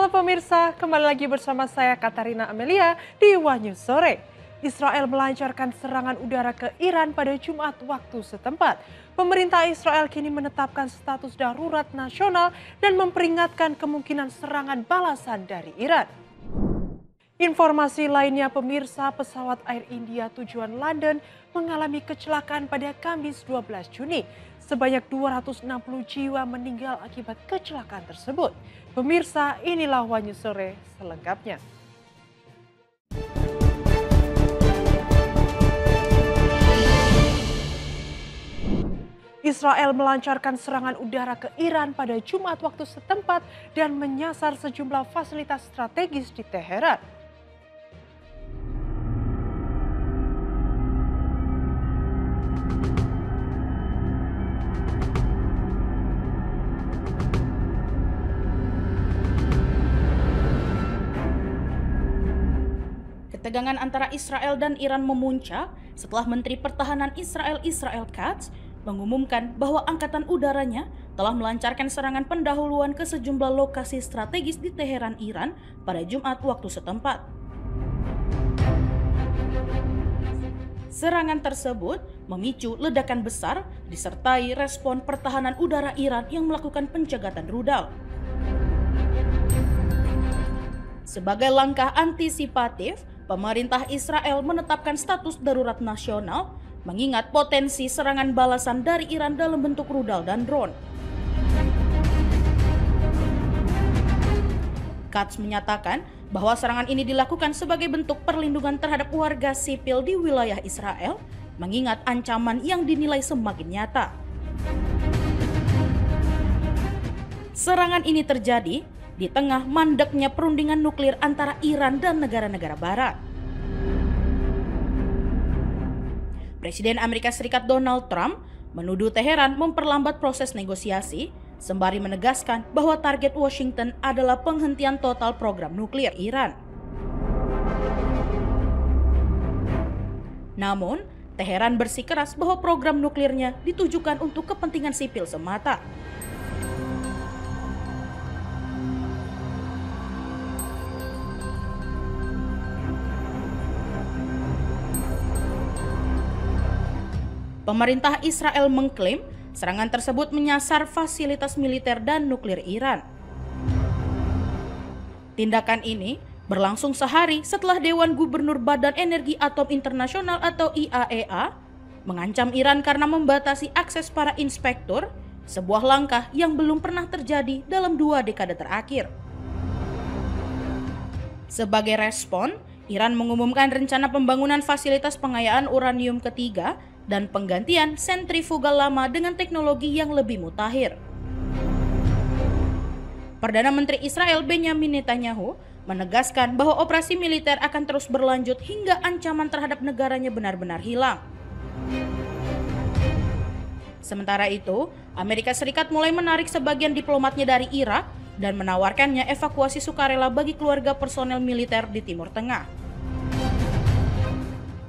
Halo pemirsa, kembali lagi bersama saya Katarina Amelia di Wah News Sore. Israel melancarkan serangan udara ke Iran pada Jumat waktu setempat. Pemerintah Israel kini menetapkan status darurat nasional dan memperingatkan kemungkinan serangan balasan dari Iran. Informasi lainnya pemirsa, pesawat Air India tujuan London mengalami kecelakaan pada Kamis 12 Juni. Sebanyak 260 jiwa meninggal akibat kecelakaan tersebut. Pemirsa, inilah Wah News Sore selengkapnya. Israel melancarkan serangan udara ke Iran pada Jumat waktu setempat dan menyasar sejumlah fasilitas strategis di Teheran. Ketegangan antara Israel dan Iran memuncak setelah Menteri Pertahanan Israel Katz mengumumkan bahwa angkatan udaranya telah melancarkan serangan pendahuluan ke sejumlah lokasi strategis di Teheran, Iran pada Jumat waktu setempat. Serangan tersebut memicu ledakan besar disertai respon pertahanan udara Iran yang melakukan pencegatan rudal. Sebagai langkah antisipatif, pemerintah Israel menetapkan status darurat nasional mengingat potensi serangan balasan dari Iran dalam bentuk rudal dan drone. Katz menyatakan bahwa serangan ini dilakukan sebagai bentuk perlindungan terhadap warga sipil di wilayah Israel, mengingat ancaman yang dinilai semakin nyata. Serangan ini terjadi di tengah mandeknya perundingan nuklir antara Iran dan negara-negara barat. Presiden Amerika Serikat Donald Trump menuduh Teheran memperlambat proses negosiasi, sembari menegaskan bahwa target Washington adalah penghentian total program nuklir Iran. Namun, Teheran bersikeras bahwa program nuklirnya ditujukan untuk kepentingan sipil semata. Pemerintah Israel mengklaim serangan tersebut menyasar fasilitas militer dan nuklir Iran. Tindakan ini berlangsung sehari setelah Dewan Gubernur Badan Energi Atom Internasional atau IAEA mengancam Iran karena membatasi akses para inspektur, sebuah langkah yang belum pernah terjadi dalam 2 dekade terakhir. Sebagai respon, Iran mengumumkan rencana pembangunan fasilitas pengayaan uranium ketiga dan penggantian sentrifugal lama dengan teknologi yang lebih mutakhir. Perdana Menteri Israel Benjamin Netanyahu menegaskan bahwa operasi militer akan terus berlanjut hingga ancaman terhadap negaranya benar-benar hilang. Sementara itu, Amerika Serikat mulai menarik sebagian diplomatnya dari Irak dan menawarkannya evakuasi sukarela bagi keluarga personel militer di Timur Tengah.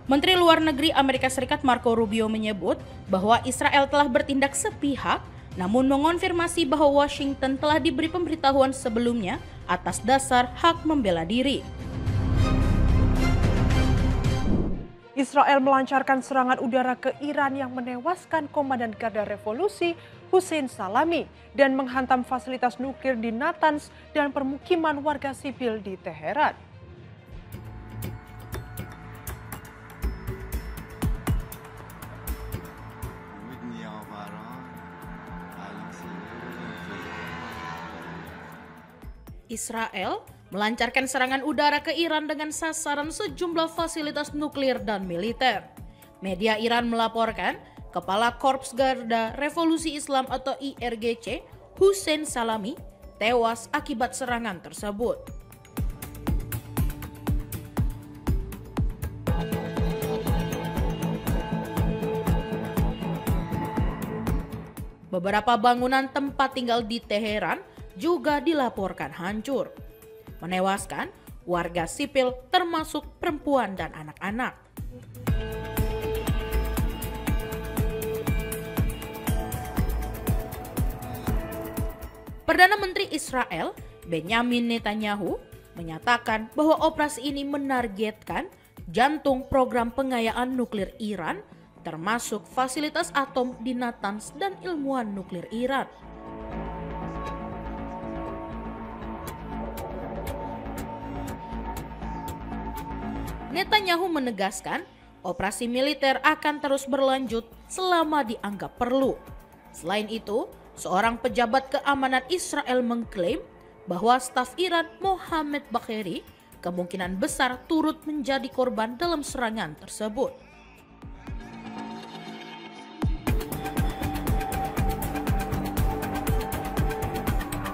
Menteri Luar Negeri Amerika Serikat Marco Rubio menyebut bahwa Israel telah bertindak sepihak, namun mengonfirmasi bahwa Washington telah diberi pemberitahuan sebelumnya atas dasar hak membela diri. Israel melancarkan serangan udara ke Iran yang menewaskan Komandan Garda Revolusi Hussein Salami dan menghantam fasilitas nuklir di Natanz dan permukiman warga sipil di Teheran. Israel melancarkan serangan udara ke Iran dengan sasaran sejumlah fasilitas nuklir dan militer. Media Iran melaporkan Kepala Korps Garda Revolusi Islam atau IRGC, Hussein Salami, tewas akibat serangan tersebut. Beberapa bangunan tempat tinggal di Teheran juga dilaporkan hancur, menewaskan warga sipil termasuk perempuan dan anak-anak. Perdana Menteri Israel Benyamin Netanyahu, menyatakan bahwa operasi ini menargetkan jantung program pengayaan nuklir Iran, termasuk fasilitas atom di Natanz dan ilmuwan nuklir Iran. Netanyahu menegaskan operasi militer akan terus berlanjut selama dianggap perlu. Selain itu, seorang pejabat keamanan Israel mengklaim bahwa staf Iran Mohammad Bagheri kemungkinan besar turut menjadi korban dalam serangan tersebut.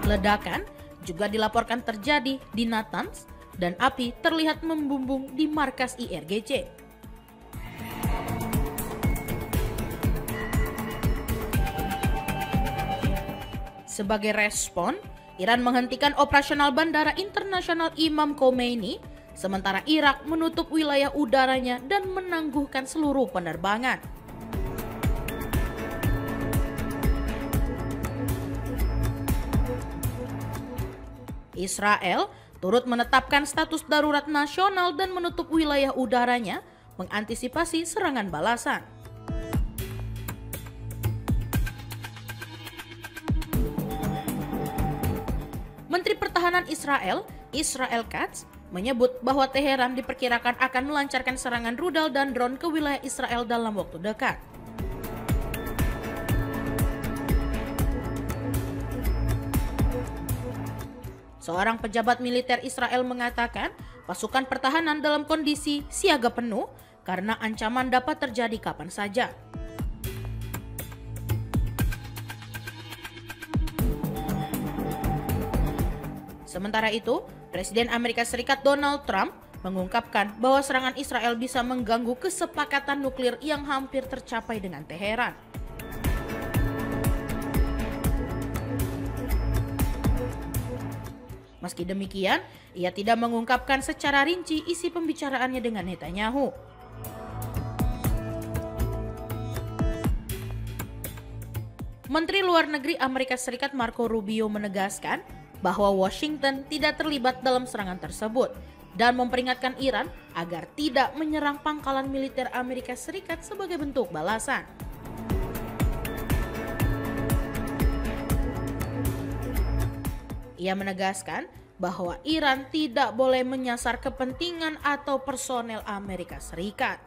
Ledakan juga dilaporkan terjadi di Natanz dan api terlihat membumbung di markas IRGC. Sebagai respon, Iran menghentikan operasional Bandara Internasional Imam Khomeini, sementara Irak menutup wilayah udaranya dan menangguhkan seluruh penerbangan. Israel turut menetapkan status darurat nasional dan menutup wilayah udaranya mengantisipasi serangan balasan. Menteri Pertahanan Israel, Israel Katz, menyebut bahwa Teheran diperkirakan akan melancarkan serangan rudal dan drone ke wilayah Israel dalam waktu dekat. Seorang pejabat militer Israel mengatakan pasukan pertahanan dalam kondisi siaga penuh karena ancaman dapat terjadi kapan saja. Sementara itu, Presiden Amerika Serikat Donald Trump mengungkapkan bahwa serangan Israel bisa mengganggu kesepakatan nuklir yang hampir tercapai dengan Teheran. Meski demikian, ia tidak mengungkapkan secara rinci isi pembicaraannya dengan Netanyahu. Menteri Luar Negeri Amerika Serikat Marco Rubio menegaskan bahwa Washington tidak terlibat dalam serangan tersebut dan memperingatkan Iran agar tidak menyerang pangkalan militer Amerika Serikat sebagai bentuk balasan. Ia menegaskan bahwa Iran tidak boleh menyasar kepentingan atau personel Amerika Serikat.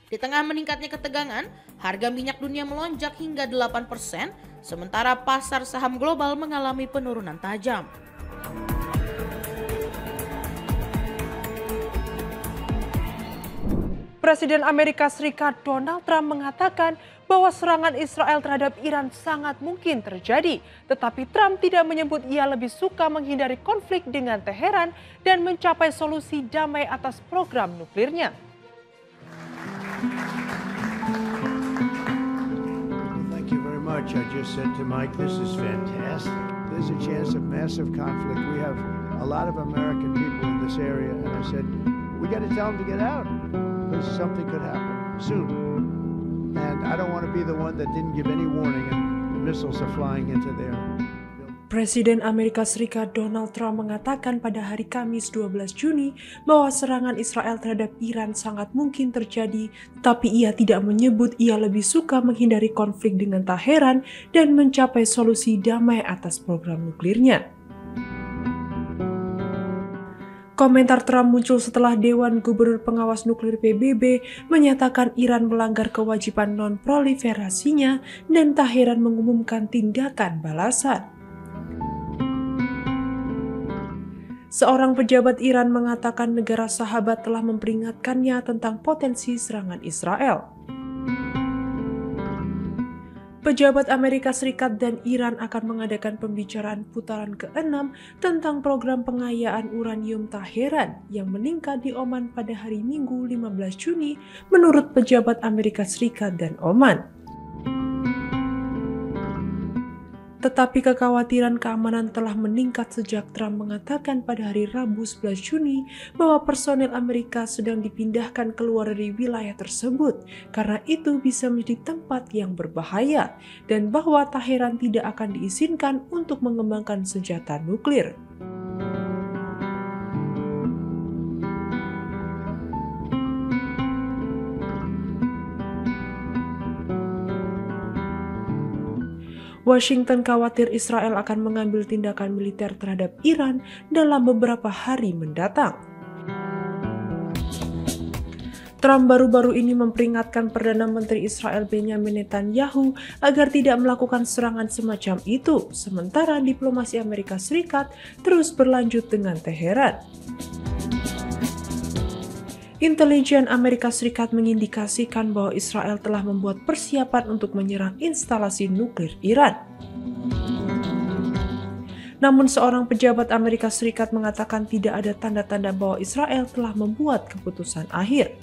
Di tengah meningkatnya ketegangan, harga minyak dunia melonjak hingga 8%, sementara pasar saham global mengalami penurunan tajam. Presiden Amerika Serikat Donald Trump mengatakan bahwa serangan Israel terhadap Iran sangat mungkin terjadi. Tetapi Trump tidak menyebut ia lebih suka menghindari konflik dengan Teheran dan mencapai solusi damai atas program nuklirnya. Thank you very much. I just said to Mike, this is fantastic. There's a chance of massive conflict. We have a lot of American people in this area. And I said, we got to tell them to get out. Because something could happen soon. And I don't want to be the one that didn't give any warning and missiles are flying into there. Presiden Amerika Serikat Donald Trump mengatakan pada hari Kamis 12 Juni bahwa serangan Israel terhadap Iran sangat mungkin terjadi, tetapi ia tidak menyebut ia lebih suka menghindari konflik dengan Teheran dan mencapai solusi damai atas program nuklirnya. Komentar Trump muncul setelah Dewan Gubernur Pengawas Nuklir PBB menyatakan Iran melanggar kewajiban non-proliferasinya dan Teheran mengumumkan tindakan balasan. Seorang pejabat Iran mengatakan negara sahabat telah memperingatkannya tentang potensi serangan Israel. Pejabat Amerika Serikat dan Iran akan mengadakan pembicaraan putaran ke-6 tentang program pengayaan uranium Teheran yang meningkat di Oman pada hari Minggu 15 Juni menurut pejabat Amerika Serikat dan Oman. Tetapi kekhawatiran keamanan telah meningkat sejak Trump mengatakan pada hari Rabu 11 Juni bahwa personil Amerika sedang dipindahkan keluar dari wilayah tersebut karena itu bisa menjadi tempat yang berbahaya dan bahwa Teheran tidak akan diizinkan untuk mengembangkan senjata nuklir. Washington khawatir Israel akan mengambil tindakan militer terhadap Iran dalam beberapa hari mendatang. Trump baru-baru ini memperingatkan Perdana Menteri Israel Benjamin Netanyahu agar tidak melakukan serangan semacam itu, sementara diplomasi Amerika Serikat terus berlanjut dengan Teheran. Intelijen Amerika Serikat mengindikasikan bahwa Israel telah membuat persiapan untuk menyerang instalasi nuklir Iran. Namun seorang pejabat Amerika Serikat mengatakan tidak ada tanda-tanda bahwa Israel telah membuat keputusan akhir.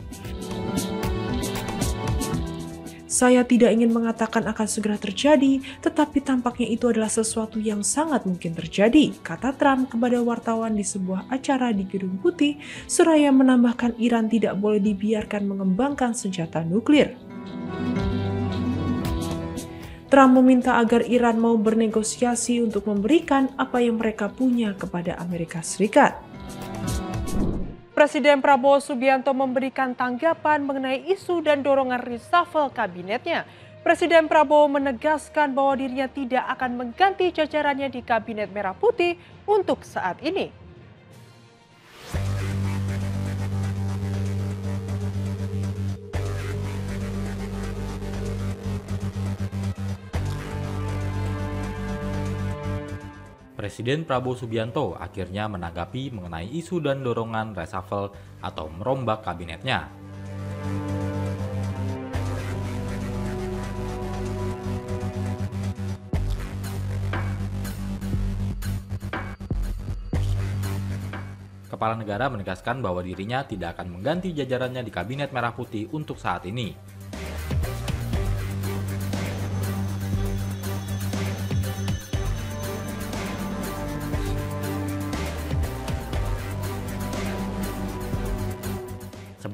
Saya tidak ingin mengatakan akan segera terjadi, tetapi tampaknya itu adalah sesuatu yang sangat mungkin terjadi, kata Trump kepada wartawan di sebuah acara di Gedung Putih, seraya menambahkan Iran tidak boleh dibiarkan mengembangkan senjata nuklir. Trump meminta agar Iran mau bernegosiasi untuk memberikan apa yang mereka punya kepada Amerika Serikat. Presiden Prabowo Subianto memberikan tanggapan mengenai isu dan dorongan reshuffle kabinetnya. Presiden Prabowo menegaskan bahwa dirinya tidak akan mengganti jajarannya di Kabinet Merah Putih untuk saat ini. Presiden Prabowo Subianto akhirnya menanggapi mengenai isu dan dorongan reshuffle atau merombak kabinetnya. Kepala negara menegaskan bahwa dirinya tidak akan mengganti jajarannya di Kabinet Merah Putih untuk saat ini.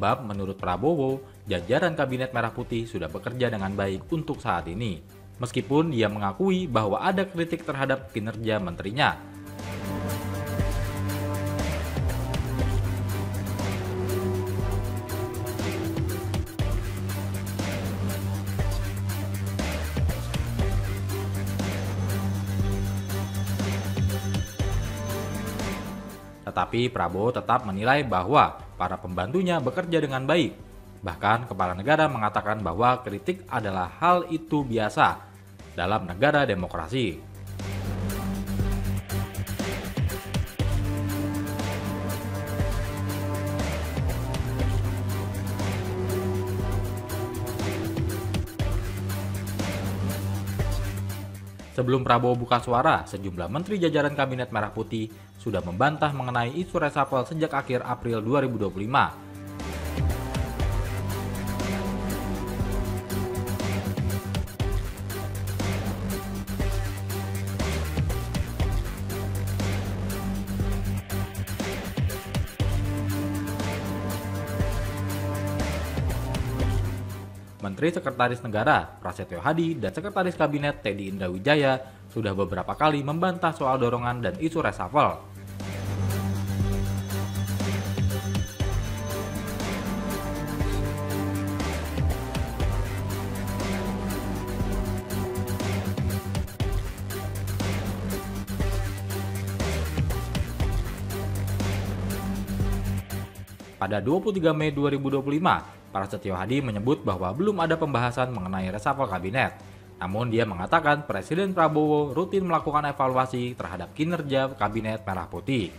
Sebab menurut Prabowo, jajaran Kabinet Merah Putih sudah bekerja dengan baik untuk saat ini. Meskipun dia mengakui bahwa ada kritik terhadap kinerja menterinya. Tetapi Prabowo tetap menilai bahwa para pembantunya bekerja dengan baik. Bahkan kepala negara mengatakan bahwa kritik adalah hal itu biasa dalam negara demokrasi. Sebelum Prabowo buka suara, sejumlah menteri jajaran Kabinet Merah Putih sudah membantah mengenai isu reshuffle sejak akhir April 2025. Menteri Sekretaris Negara Prasetyo Hadi dan Sekretaris Kabinet Teddy Indrawijaya sudah beberapa kali membantah soal dorongan dan isu reshuffle. Pada 23 Mei 2025, Prasetyo Hadi menyebut bahwa belum ada pembahasan mengenai reshuffle kabinet. Namun dia mengatakan Presiden Prabowo rutin melakukan evaluasi terhadap kinerja Kabinet Merah Putih.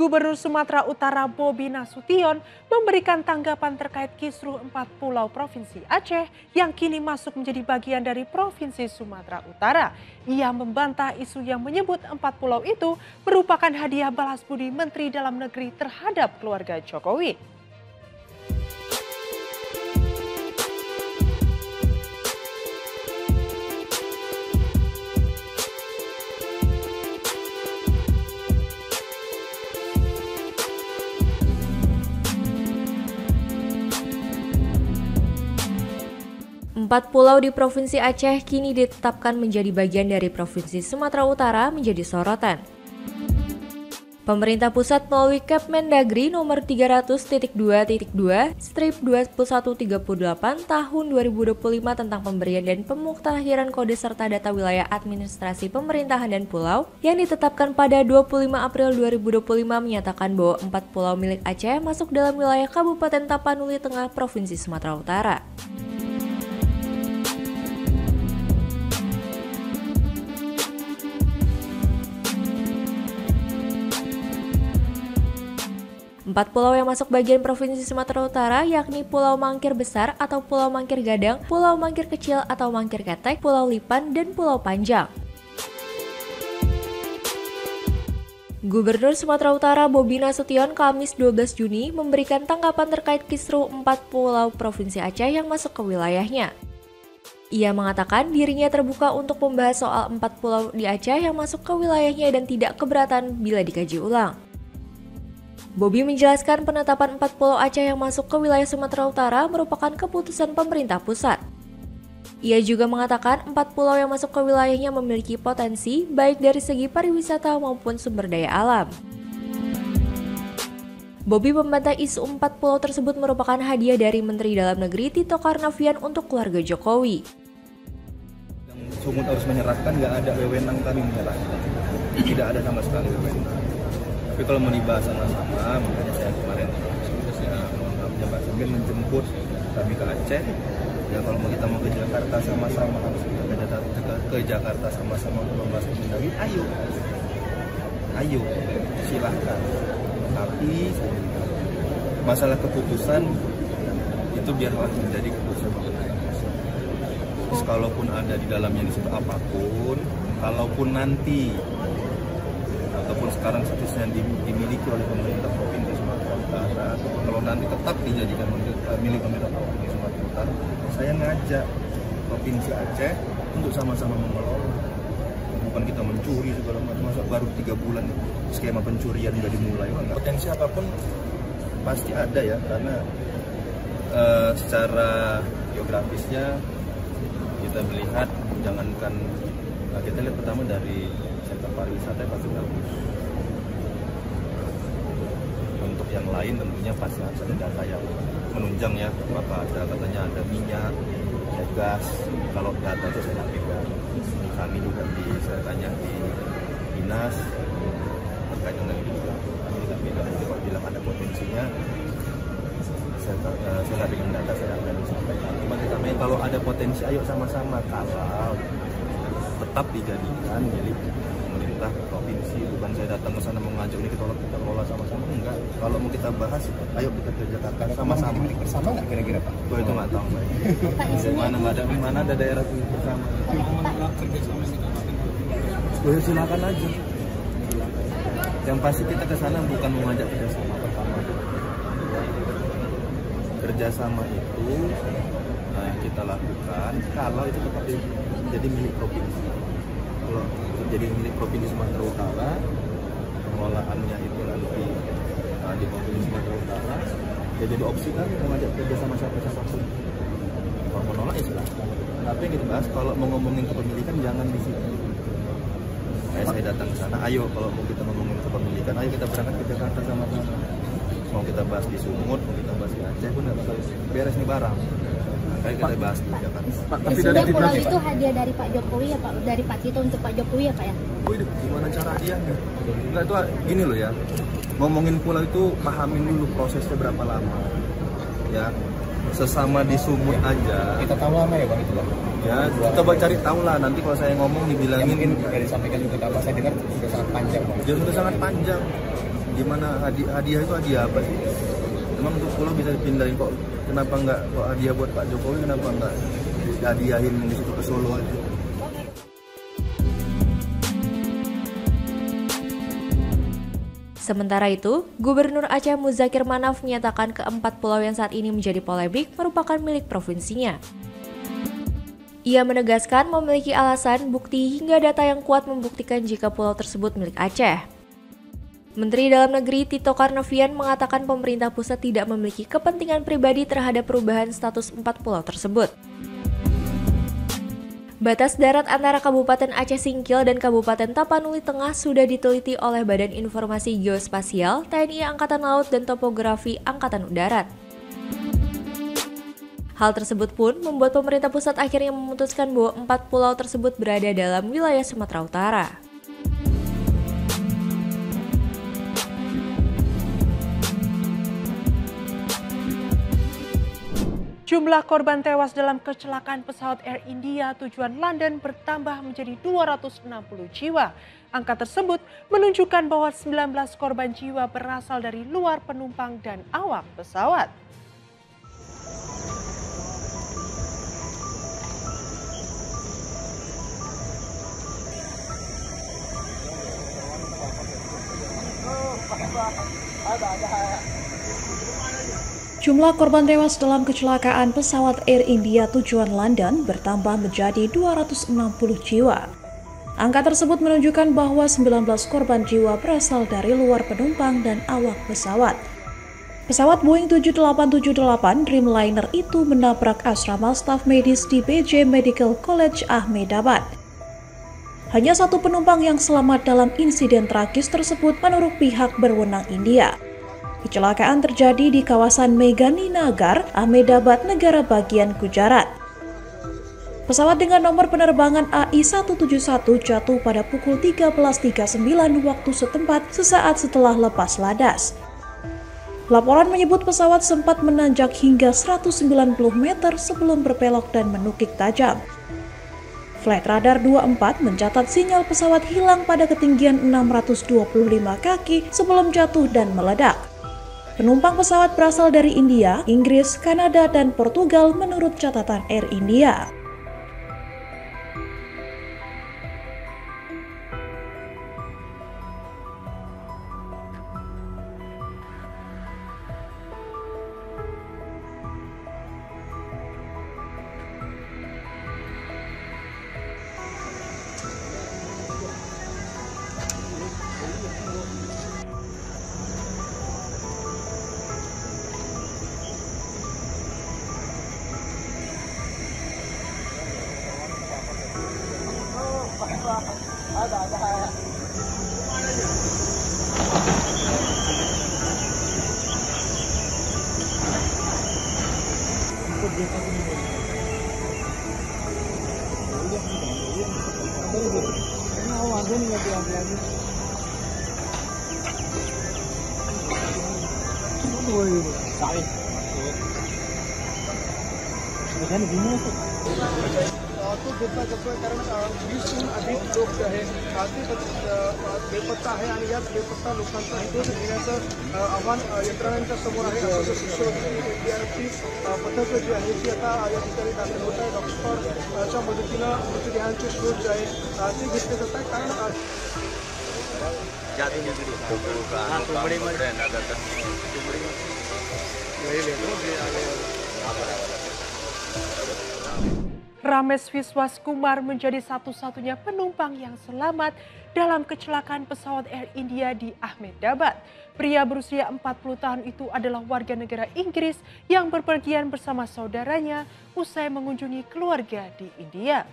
Gubernur Sumatera Utara Bobi Nasution memberikan tanggapan terkait kisruh 4 pulau Provinsi Aceh yang kini masuk menjadi bagian dari Provinsi Sumatera Utara. Ia membantah isu yang menyebut 4 pulau itu merupakan hadiah balas budi Menteri Dalam Negeri terhadap keluarga Jokowi. Empat pulau di Provinsi Aceh kini ditetapkan menjadi bagian dari Provinsi Sumatera Utara menjadi sorotan. Pemerintah pusat melalui Kepmendagri nomor 300.2.2/2138 tahun 2025 tentang pemberian dan pemuktahiran kode serta data wilayah administrasi pemerintahan dan pulau yang ditetapkan pada 25 April 2025 menyatakan bahwa 4 pulau milik Aceh masuk dalam wilayah Kabupaten Tapanuli Tengah Provinsi Sumatera Utara. Empat pulau yang masuk bagian Provinsi Sumatera Utara yakni Pulau Mangkir Besar atau Pulau Mangkir Gadang, Pulau Mangkir Kecil atau Mangkir Ketek, Pulau Lipan, dan Pulau Panjang. Gubernur Sumatera Utara Bobi Nasution Kamis 12 Juni memberikan tanggapan terkait kisruh 4 pulau Provinsi Aceh yang masuk ke wilayahnya. Ia mengatakan dirinya terbuka untuk membahas soal 4 pulau di Aceh yang masuk ke wilayahnya dan tidak keberatan bila dikaji ulang. Bobi menjelaskan penetapan 4 pulau Aceh yang masuk ke wilayah Sumatera Utara merupakan keputusan pemerintah pusat. Ia juga mengatakan 4 pulau yang masuk ke wilayahnya memiliki potensi baik dari segi pariwisata maupun sumber daya alam. Bobi membantah isu 4 pulau tersebut merupakan hadiah dari Menteri Dalam Negeri Tito Karnavian untuk keluarga Jokowi. Sumut harus menyerahkan, nggak ada wewenang kami menyerahkan. Tidak ada sama sekali wewenang. Tapi kalau mau dibahas sama-sama, makanya saya kemarin Pak Sambil menjemput kami ke Aceh. Ya kalau kita mau ke Jakarta sama-sama, harus kita ke Jakarta sama-sama membahas Kemendagri, ayo, silahkan. Tapi masalah keputusan itu biarlah menjadi keputusan pemerintah. Terus kalaupun ada di dalamnya di situ apapun, kalaupun nanti ataupun sekarang statusnya dimiliki oleh pemerintah Provinsi Sumatera Utara, kalau nanti tetap dijadikan milik pemerintah Provinsi Sumatera Utara, saya ngajak Provinsi Aceh untuk sama-sama mengelola. Bukan kita mencuri segala macam, masa baru 3 bulan skema pencurian sudah dimulai. Potensi apapun pasti ada ya, karena secara geografisnya kita melihat, jangankan kita lihat pertama dari sektor pariwisata pasti bagus. Untuk yang lain tentunya pasti harus ada data yang menunjang ya, apa ada katanya ada minyak, ada gas. Kalau data itu saya pegang. Kami juga saya tanya di dinas terkait dengan itu juga. Kami juga bilang kalau bilang ada potensinya, saya dengan data saya akan disampaikan. Cuma kita kalau ada potensi, ayo sama-sama. Kalau tetap dijadikan milik pemerintah provinsi, bukan saya datang ke sana mengajak ini kita kelola sama-sama, enggak. Kalau mau kita bahas, ayo kita ke Jakarta sama-sama. Milik bersama nggak kira-kira Pak? Oh, itu nggak tahu Pak. Mana ada daerah milik bersama? Silakan aja. Yang pasti kita ke sana bukan mengajak kerjasama pertama. Kerjasama itu kita lakukan kalau itu tetap jadi milik provinsi. Kalau jadi milik Provinsi Sumatera Utara, pengelolaannya itu nanti di Provinsi Sumatera Utara, ya jadi opsi kan mengajak kerja sama siapa-siapapun. Kalau menolak ya silahkan. Tapi yang kita bahas kalau mau ngomongin kepemilikan jangan di situ. Saya datang ke sana, ayo kalau mau kita ngomongin kepemilikan, ayo kita berangkat ke Jakarta sama-sama. Mau kita bahas di Sumut, mau kita bahas di Aceh pun nggak bakal beres nih barang. Makanya kita bahas di Jakarta. Tapi dari pulau itu hadiah dari Pak Jokowi ya Pak, dari Pak Tito untuk Pak Jokowi ya Pak ya? Gimana cara hadiahnya? Enggak, itu gini loh ya. Ngomongin pulau itu pahamin dulu prosesnya berapa lama. Ya, sesama di Sumut aja. Kita tahu lama ya Bang itu Bang. Ya, kita coba cari tahu lah. Nanti kalau saya ngomong dibilangin. Ya, mungkin dari disampaikan juga apa saya dengar sudah sangat panjang Bang. Ya sudah sangat panjang. gimana hadiah itu hadiah apa sih? Emang untuk pulau bisa dipindahin kok? Kenapa nggak kok hadiah buat Pak Jokowi? Kenapa nggak hadiahin di situ ke Solo aja? Sementara itu, Gubernur Aceh Muzakir Manaf menyatakan keempat pulau yang saat ini menjadi polemik merupakan milik provinsinya. Ia menegaskan memiliki alasan, bukti, hingga data yang kuat membuktikan jika pulau tersebut milik Aceh. Menteri Dalam Negeri Tito Karnavian mengatakan pemerintah pusat tidak memiliki kepentingan pribadi terhadap perubahan status 4 pulau tersebut. Batas darat antara Kabupaten Aceh Singkil dan Kabupaten Tapanuli Tengah sudah diteliti oleh Badan Informasi Geospasial, TNI Angkatan Laut dan Topografi Angkatan Darat. Hal tersebut pun membuat pemerintah pusat akhirnya memutuskan bahwa 4 pulau tersebut berada dalam wilayah Sumatera Utara. Jumlah korban tewas dalam kecelakaan pesawat Air India tujuan London bertambah menjadi 260 jiwa. Angka tersebut menunjukkan bahwa 19 korban jiwa berasal dari luar penumpang dan awak pesawat. Jumlah korban tewas dalam kecelakaan pesawat Air India tujuan London bertambah menjadi 260 jiwa. Angka tersebut menunjukkan bahwa 19 korban jiwa berasal dari luar penumpang dan awak pesawat. Pesawat Boeing 7878 Dreamliner itu menabrak asrama staf medis di BJ Medical College Ahmedabad. Hanya satu penumpang yang selamat dalam insiden tragis tersebut menurut pihak berwenang India. Kecelakaan terjadi di kawasan Meghani Nagar, Ahmedabad, negara bagian Gujarat. Pesawat dengan nomor penerbangan AI-171 jatuh pada pukul 13.39 waktu setempat sesaat setelah lepas landas. Laporan menyebut pesawat sempat menanjak hingga 190 meter sebelum berbelok dan menukik tajam. Flight Radar 24 mencatat sinyal pesawat hilang pada ketinggian 625 kaki sebelum jatuh dan meledak. Penumpang pesawat berasal dari India, Inggris, Kanada, dan Portugal menurut catatan Air India. कारण 20 अधिक लोक जे आहेत ते बेपत्ता आहे आणि याच बेपत्ता लोकांचा शोध घेण्याचं आव्हान यंत्रणांच्या समोर आहे. असं शिष्यवृत्ती एनडीआरएफची पथकं जी आहे ती आता या ठिकाणी दाखल होत आहे. डॉक्टरच्या मदतीनं मृतदेहांचे शोध जे आहे ते घेतले जात आहे. कारण Rames Viswas Kumar menjadi satu-satunya penumpang yang selamat dalam kecelakaan pesawat Air India di Ahmedabad. Pria berusia 40 tahun itu adalah warga negara Inggris yang berpergian bersama saudaranya usai mengunjungi keluarga di India.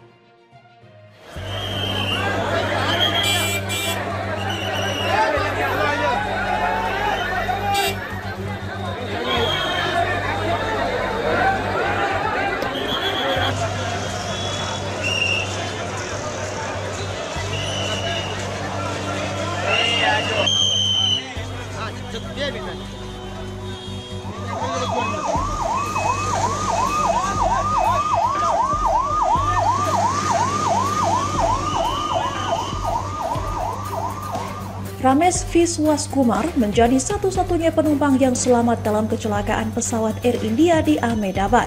Ramesh Viswaskumar menjadi satu-satunya penumpang yang selamat dalam kecelakaan pesawat Air India di Ahmedabad.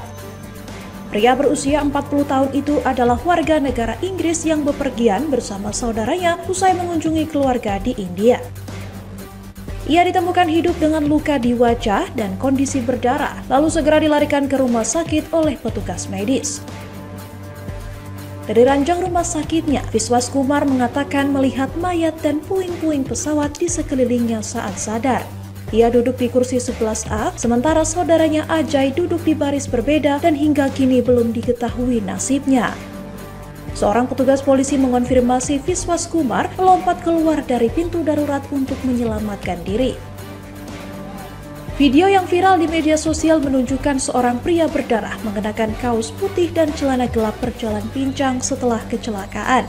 Pria berusia 40 tahun itu adalah warga negara Inggris yang bepergian bersama saudaranya usai mengunjungi keluarga di India. Ia ditemukan hidup dengan luka di wajah dan kondisi berdarah, lalu segera dilarikan ke rumah sakit oleh petugas medis. Dari ranjang rumah sakitnya, Viswaskumar mengatakan melihat mayat dan puing-puing pesawat di sekelilingnya saat sadar. Ia duduk di kursi 11A, sementara saudaranya Ajay duduk di baris berbeda dan hingga kini belum diketahui nasibnya. Seorang petugas polisi mengonfirmasi Viswaskumar melompat keluar dari pintu darurat untuk menyelamatkan diri. Video yang viral di media sosial menunjukkan seorang pria berdarah mengenakan kaos putih dan celana gelap berjalan pincang setelah kecelakaan.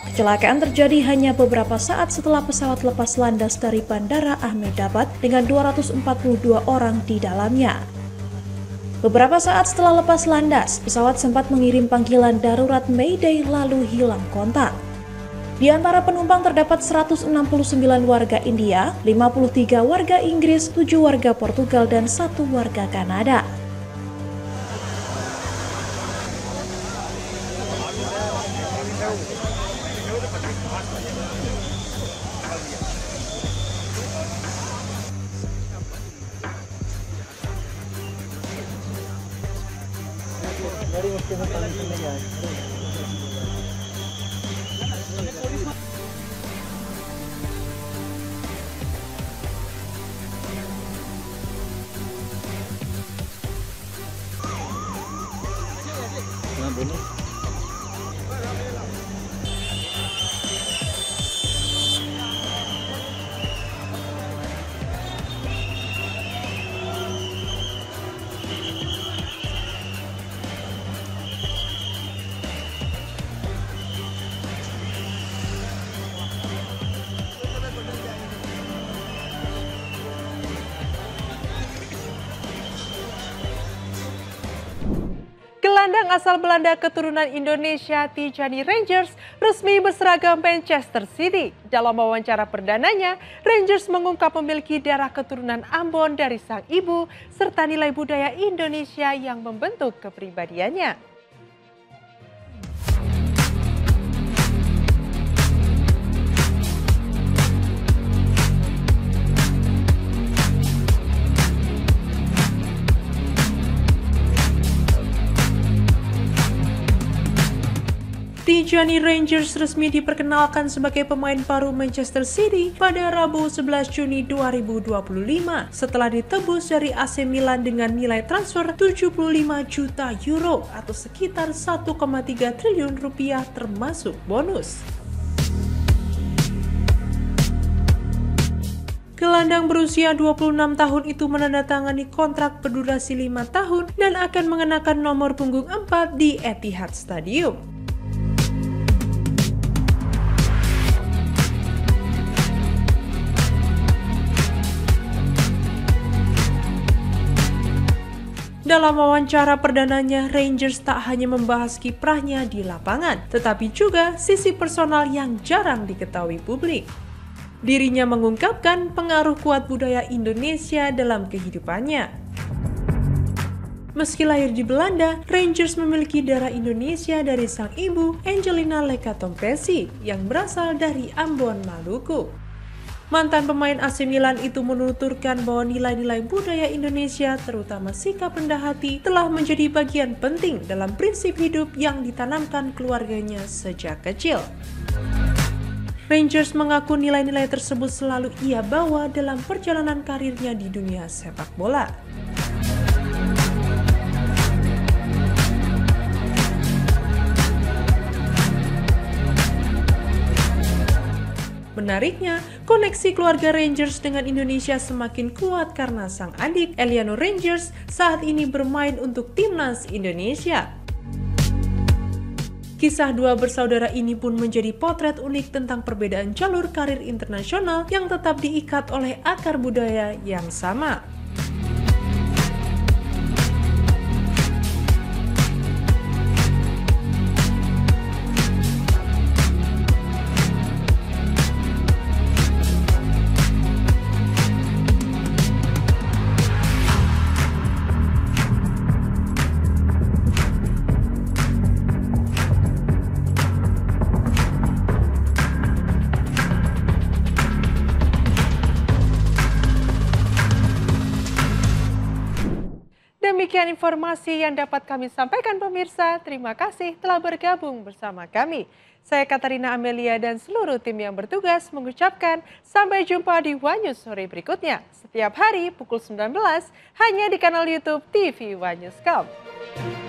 Kecelakaan terjadi hanya beberapa saat setelah pesawat lepas landas dari Bandara Ahmedabad dengan 242 orang di dalamnya. Beberapa saat setelah lepas landas, pesawat sempat mengirim panggilan darurat Mayday lalu hilang kontak. Di antara penumpang terdapat 169 warga India, 53 warga Inggris, 7 warga Portugal, dan 1 warga Kanada. Gelandang asal Belanda keturunan Indonesia Tijani Rangers resmi berseragam Manchester City. Dalam wawancara perdananya, Rangers mengungkap memiliki darah keturunan Ambon dari sang ibu serta nilai budaya Indonesia yang membentuk kepribadiannya. Tijani Rangers resmi diperkenalkan sebagai pemain baru Manchester City pada Rabu 11 Juni 2025 setelah ditebus dari AC Milan dengan nilai transfer 75 juta euro atau sekitar 1,3 triliun rupiah termasuk bonus. Gelandang berusia 26 tahun itu menandatangani kontrak berdurasi 5 tahun dan akan mengenakan nomor punggung 4 di Etihad Stadium. Dalam wawancara perdananya, Rangers tak hanya membahas kiprahnya di lapangan, tetapi juga sisi personal yang jarang diketahui publik. Dirinya mengungkapkan pengaruh kuat budaya Indonesia dalam kehidupannya. Meski lahir di Belanda, Rangers memiliki darah Indonesia dari sang ibu, Angelina Lekatompesi, yang berasal dari Ambon, Maluku. Mantan pemain AC Milan itu menuturkan bahwa nilai-nilai budaya Indonesia, terutama sikap rendah hati, telah menjadi bagian penting dalam prinsip hidup yang ditanamkan keluarganya sejak kecil. Rangers mengaku nilai-nilai tersebut selalu ia bawa dalam perjalanan karirnya di dunia sepak bola. Menariknya, koneksi keluarga Rangers dengan Indonesia semakin kuat karena sang adik, Eliano Rangers, saat ini bermain untuk timnas Indonesia. Kisah dua bersaudara ini pun menjadi potret unik tentang perbedaan jalur karir internasional yang tetap diikat oleh akar budaya yang sama. Demikian informasi yang dapat kami sampaikan pemirsa. Terima kasih telah bergabung bersama kami. Saya Katarina Amelia dan seluruh tim yang bertugas mengucapkan sampai jumpa di One News sore berikutnya. Setiap hari pukul 19 hanya di kanal YouTube TV One News.com.